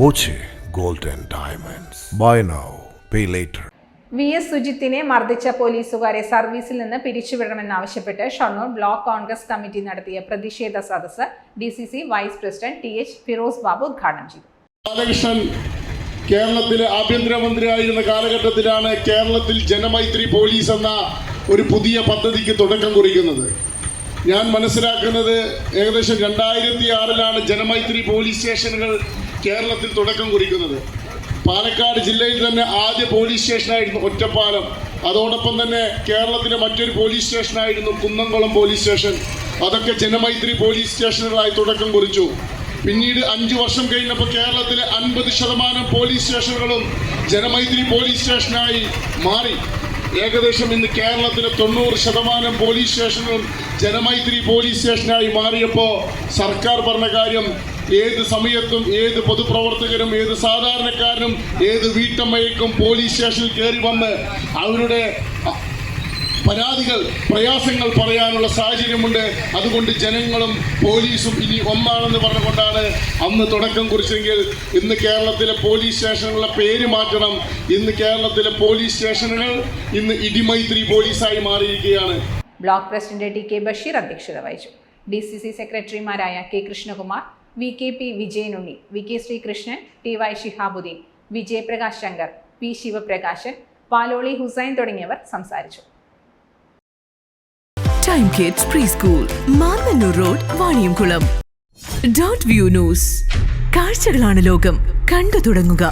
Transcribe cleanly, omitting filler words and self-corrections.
Boche Gold and Diamonds. Buy now, pay later. VS സുജിത്തിനെ മർദ്ദിച്ച പോലീസുകാരെ സർവീസിൽ നിന്ന് പിരിച്ചുവിടണമെന്നാവശ്യപ്പെട്ട് ഷൊർണൂർ ബ്ലോക്ക് കോൺഗ്രസ് കമ്മിറ്റി നടത്തിയ പ്രതിഷേധ സദസ്സ് DCC vice president TH Firoz Babu ഉദ്ഘാടനം ചെയ്തു. ബാലകൃഷ്ണൻ കേരളത്തിലെ ആഭ്യന്തരമന്ത്രിയായിരുന്ന കാലഘട്ടത്തിലാണ് കേരളത്തിൽ ജനമൈത്രി പോലീസ് എന്ന ഒരു പുതിയ പദ്ധതിക്ക് തുടക്കം കുറിക്കുന്നത്. ഞാൻ മനസ്സിലാക്കുന്നത് ഏകദേശം 2006 ജനമൈത്രി പോലീസ് സ്റ്റേഷനുകൾ കേരളത്തിൽ തുടക്കം കുറിക്കുന്നത്. പാലക്കാട് ജില്ലയിൽ തന്നെ ആദ്യ പോലീസ് സ്റ്റേഷനായിരുന്നു ഒറ്റപ്പാലം. അതോടൊപ്പം തന്നെ കേരളത്തിലെ മറ്റൊരു പോലീസ് സ്റ്റേഷനായിരുന്നു കുന്നംകുളം പോലീസ് സ്റ്റേഷൻ. അതൊക്കെ ജനമൈത്രി പോലീസ് സ്റ്റേഷനുകളായി തുടക്കം കുറിച്ചു. പിന്നീട് 5 വർഷം കഴിഞ്ഞപ്പോൾ കേരളത്തിലെ 50% പോലീസ് സ്റ്റേഷനുകളും ജനമൈത്രി പോലീസ് സ്റ്റേഷനായി മാറി. ഏകദേശം ഇന്ന് കേരളത്തിലെ 90% പോലീസ് സ്റ്റേഷനുകളും ജനമൈത്രി പോലീസ് സ്റ്റേഷനായി മാറിയപ്പോൾ സർക്കാർ പറഞ്ഞ കാര്യം, ഏത് സമയത്തും ഏത് പൊതുപ്രവർത്തകരും ഏത് സാധാരണക്കാരനും ഏത് വീട്ടമ്മയ്ക്കും പോലീസ് സ്റ്റേഷനിൽ കയറി വന്ന് അവരുടെ പരാതികൾ പ്രയാസങ്ങൾ പറയാനുള്ള സാഹചര്യമുണ്ട്. അതുകൊണ്ട് ജനങ്ങളും പോലീസും ഇനി ഒന്നാണെന്ന് പറഞ്ഞുകൊണ്ടാണ് അന്ന് തുടക്കം കുറിച്ചെങ്കിൽ ഇന്ന് കേരളത്തിലെ പോലീസ് സ്റ്റേഷനുകളുടെ പേര് മാറ്റണം. ഇന്ന് കേരളത്തിലെ പോലീസ് സ്റ്റേഷനുകൾ ഇന്ന് ഇടിമൈത്രി പോലീസായി മാറിയിരിക്കുകയാണ്. ബ്ലോക്ക് പ്രസിഡന്റ് TK ബഷീർ അധ്യക്ഷത വഹിച്ചു. DCC സെക്രട്ടറിമാരായ K Krishnakumar, VKP Vijayanunni, VK Sreekrishnan, TY Shihabuddin, Vijayaprakash Shankar, P Sivaprakashan, Paloli Hussain തുടങ്ങിയവർ സംസാരിച്ചു. Time Kids Preschool, Mannannur road, Vaniyamkulam. .view news, കാഴ്ചകളാണ് ലോകം, കണ്ടു തുടങ്ങുക.